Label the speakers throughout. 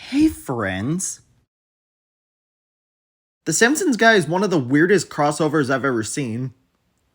Speaker 1: Hey friends. The Simpsons Guy is one of the weirdest crossovers I've ever seen,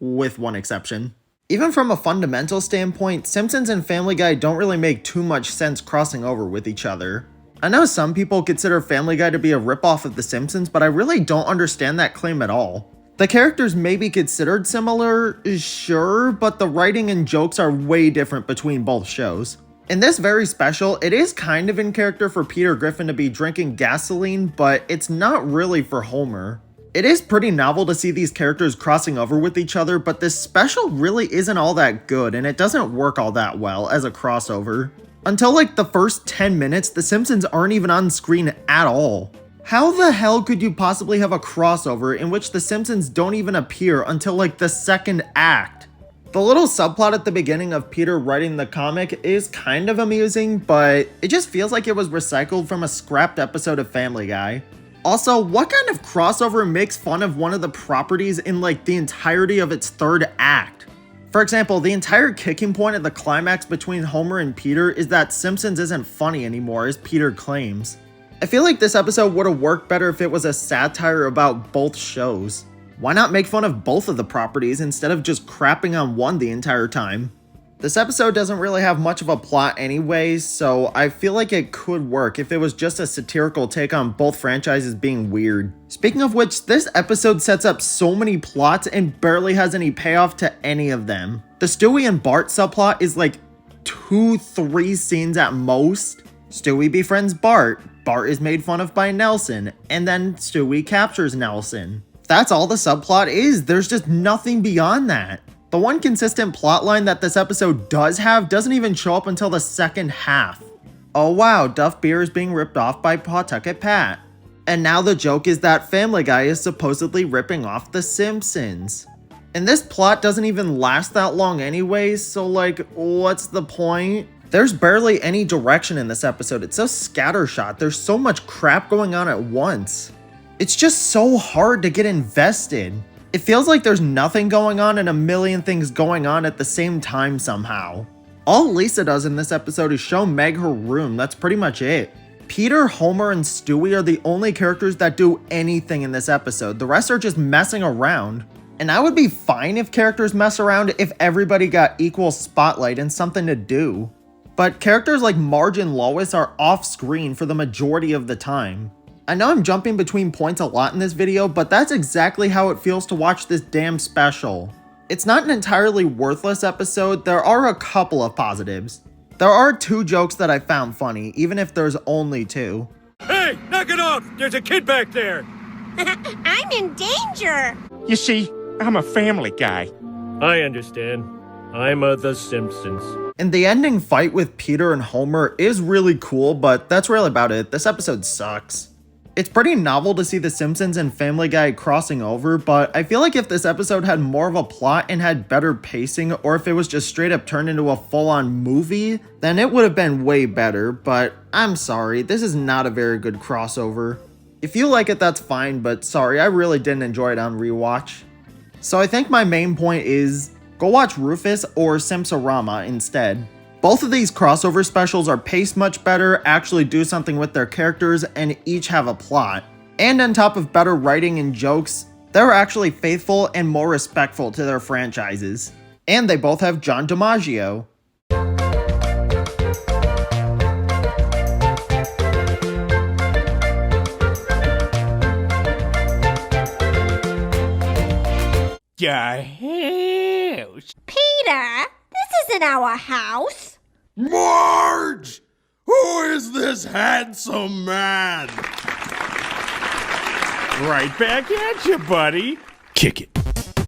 Speaker 1: with one exception. Even from a fundamental standpoint, Simpsons and Family Guy don't really make too much sense crossing over with each other. I know some people consider Family Guy to be a ripoff of The Simpsons, but I really don't understand that claim at all. The characters may be considered similar, sure, but the writing and jokes are way different between both shows. In this very special, it is kind of in character for Peter Griffin to be drinking gasoline, but it's not really for Homer. It is pretty novel to see these characters crossing over with each other, but this special really isn't all that good, and it doesn't work all that well as a crossover. Until like the first 10 minutes, the Simpsons aren't even on screen at all. How the hell could you possibly have a crossover in which the Simpsons don't even appear until like the second act? The little subplot at the beginning of Peter writing the comic is kind of amusing, but it just feels like it was recycled from a scrapped episode of Family Guy. Also, what kind of crossover makes fun of one of the properties in like the entirety of its third act? For example, the entire kicking point of the climax between Homer and Peter is that Simpsons isn't funny anymore, as Peter claims. I feel like this episode would have worked better if it was a satire about both shows. Why not make fun of both of the properties instead of just crapping on one the entire time? This episode doesn't really have much of a plot anyways, so I feel like it could work if it was just a satirical take on both franchises being weird. Speaking of which, this episode sets up so many plots and barely has any payoff to any of them. The Stewie and Bart subplot is like 2-3 scenes at most. Stewie befriends Bart, Bart is made fun of by Nelson, and then Stewie captures Nelson. That's all the subplot is, there's just nothing beyond that. The one consistent plotline that this episode does have doesn't even show up until the second half. Oh wow, Duff Beer is being ripped off by Pawtucket Pat. And now the joke is that Family Guy is supposedly ripping off The Simpsons. And this plot doesn't even last that long anyways, so like, what's the point? There's barely any direction in this episode, it's so scattershot, there's so much crap going on at once. It's just so hard to get invested. It feels like there's nothing going on and a million things going on at the same time somehow. All Lisa does in this episode is show Meg her room, that's pretty much it. Peter, Homer, and Stewie are the only characters that do anything in this episode. The rest are just messing around. And I would be fine if characters mess around if everybody got equal spotlight and something to do. But characters like Marge and Lois are off screen for the majority of the time. I know I'm jumping between points a lot in this video, but that's exactly how it feels to watch this damn special. It's not an entirely worthless episode, there are a couple of positives. There are 2 jokes that I found funny, even if there's only 2.
Speaker 2: Hey, knock it off! There's a kid back there!
Speaker 3: I'm in danger!
Speaker 4: You see, I'm a family guy.
Speaker 2: I understand. I'm The Simpsons.
Speaker 1: And the ending fight with Peter and Homer is really cool, but that's really about it. This episode sucks. It's pretty novel to see The Simpsons and Family Guy crossing over, but I feel like if this episode had more of a plot and had better pacing, or if it was just straight up turned into a full-on movie, then it would have been way better, but I'm sorry, this is not a very good crossover. If you like it, that's fine, but sorry, I really didn't enjoy it on rewatch. So I think my main point is, go watch Rufus or Simpsorama instead. Both of these crossover specials are paced much better, actually do something with their characters, and each have a plot. And on top of better writing and jokes, they're actually faithful and more respectful to their franchises. And they both have John DiMaggio.
Speaker 4: House.
Speaker 3: Peter, this isn't our house.
Speaker 5: Marge! Who is this handsome man?
Speaker 4: Right back at you, buddy. Kick it.